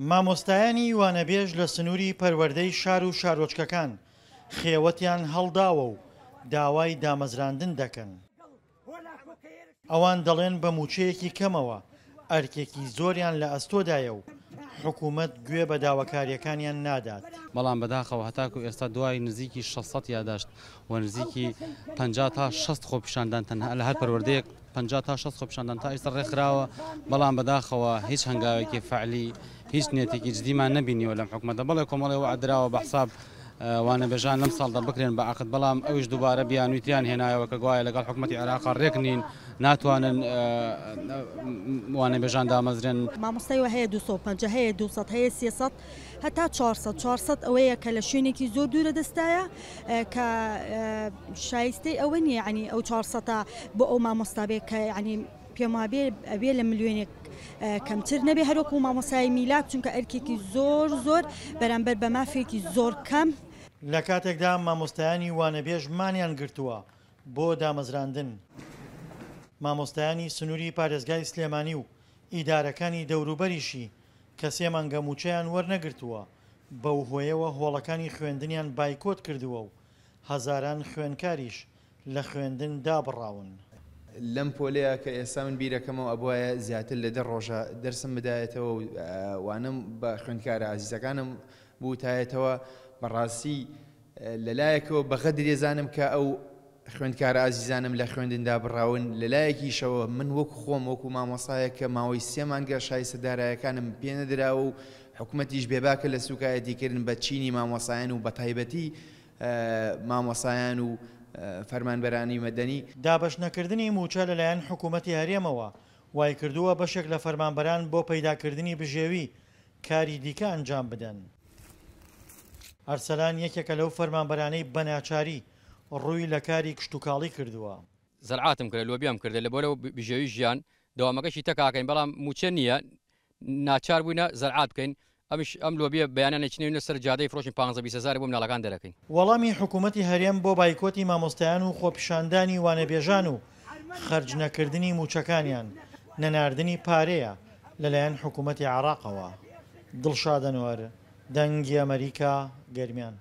مامۆستایانی وانەبێژ لە سنووری پەروەردەی شار و شارۆچکەکان خێوەتیان هەڵداوە و داوای دامەزراندن دەکەن. ئەوان دەڵێن بە موچەیەکی کەمەوە ئەرکێکی زۆریان لە ئەستۆدایە و حکوومەت گوێ بە داواکاریەکانیان نادات. بەڵام بەداخەوە هەتاکو ئێستا دوای نزیکی 600 یاداشت و نزیکی 50 تا 60 خۆپیشاندان تەنها لە هەر پەروەردەیەک 50 تا 60 خۆپیشاندان تا ئێستا ڕێکخراوە، بەڵام بەداخەوە هیچ هەنگاوێکی فعلی هیچ نێتێکی جدیمان نەبینیوە لەم حکوومەتە. بەڵێ کۆمەڵی وعدراوە بە حساب وانەبێژان لەم ساڵدا بکرێن بە عقد، بەڵام ئەویش دووبارە بیانویتیان هێنایەوە کە گوایە لەگەڵ حکوومەتی عێراق ڕێک نین، ناتوانن وانەبێژان دامەزرێن. مامۆستای هەیە 250 هەیە 200 هەیە 300 هەتا 400 ئەوەیە کە لە شوێنێکی زۆر دوورە دەستایە کە شایستەی ئەوە نیە، ینی ئەو 400 بۆ ئەو مامۆستابێت کە ینی پێم وابێ ئەبێ لە ملیۆنێک کەمتر نەبێ هەروەکو مامۆستای میلاد، چونکە ئەرکێکی زۆر بەرامبەر بە مافێکی زۆر کەم. لە کاتێکدا مامۆستایانی وانەبێژ مانیان گرتووە بۆ دامەزراندن. مامۆستایانی سنووری پارێزگای سلێمانی و ئیدارەکانی دەوروبەریشی کە 3 مانگە موچەیان وەرنەگرتووە، بەو هۆیەوە هۆڵەکانی خوێندنیان بایکۆت کردووە و هەزاران خوێندکاریش لە خوێندن دابڕاون. لەم پۆلەیە کە ئێستا من بیرەکەمەوە ئەبواە زیاتر لە 10 ڕۆژە دەرسم بدایێتەوە و وانم بە خوێندکارە عزیزەکانم بوتایێتەوە. بەڕاستی لەلایەکەوە بەقەدری زانم کە ئەو خوێندکارە عزیزانم لە خوێندندا بڕاون، لەلایەکیشەوە من وەکو خۆم وەکو مامۆستایە کە ماوەی 3 مانگە شایستە دارایەکانم پێ نەدراوە و حکوومەتیش بێباکە لە سوکایەتیکردن بە چینی مامۆسایان و بە تایبەتی مامۆسایان و فەرمانبەرانی مەدەنی. دابەشنەکردنی موچە لەلایەن حکوومەتی هەرێمەوە وای کردووە بەشێک لە فەرمانبەران بۆ پەیداکردنی بژێوی کاری دیکە ئەنجام بدەن. ئەرسەلان یەکێکە لەو فەرمانبەرانەی بەناچاری ڕووی لە کاری کشتتوکاڵی کردووە. زەرعاتم کرد، لۆبیام کردە لە بۆرە بژێوی ژیان دەوامەکەشی تەکاکەین، بەڵام موچە نییە، ناچار بووینە زەرعات بکەین. ئەم لۆبیە بەیانانێکچنێنە سەر جادەی فرۆشی 15-20 بۆ مناڵەکان دەرەکەین. وەڵامی حکوومەتی هەرێم بۆ بایکۆتی مامۆستایان و خۆپیشاندانی وانەبێژان و خەرجنەکردنی موچەکانیان نەناردنی پارەیە لەلایەن حکوومەتی عێراقەوە. دڵشادەنوەر، دەنگی ئەمریکا، گەرمیان.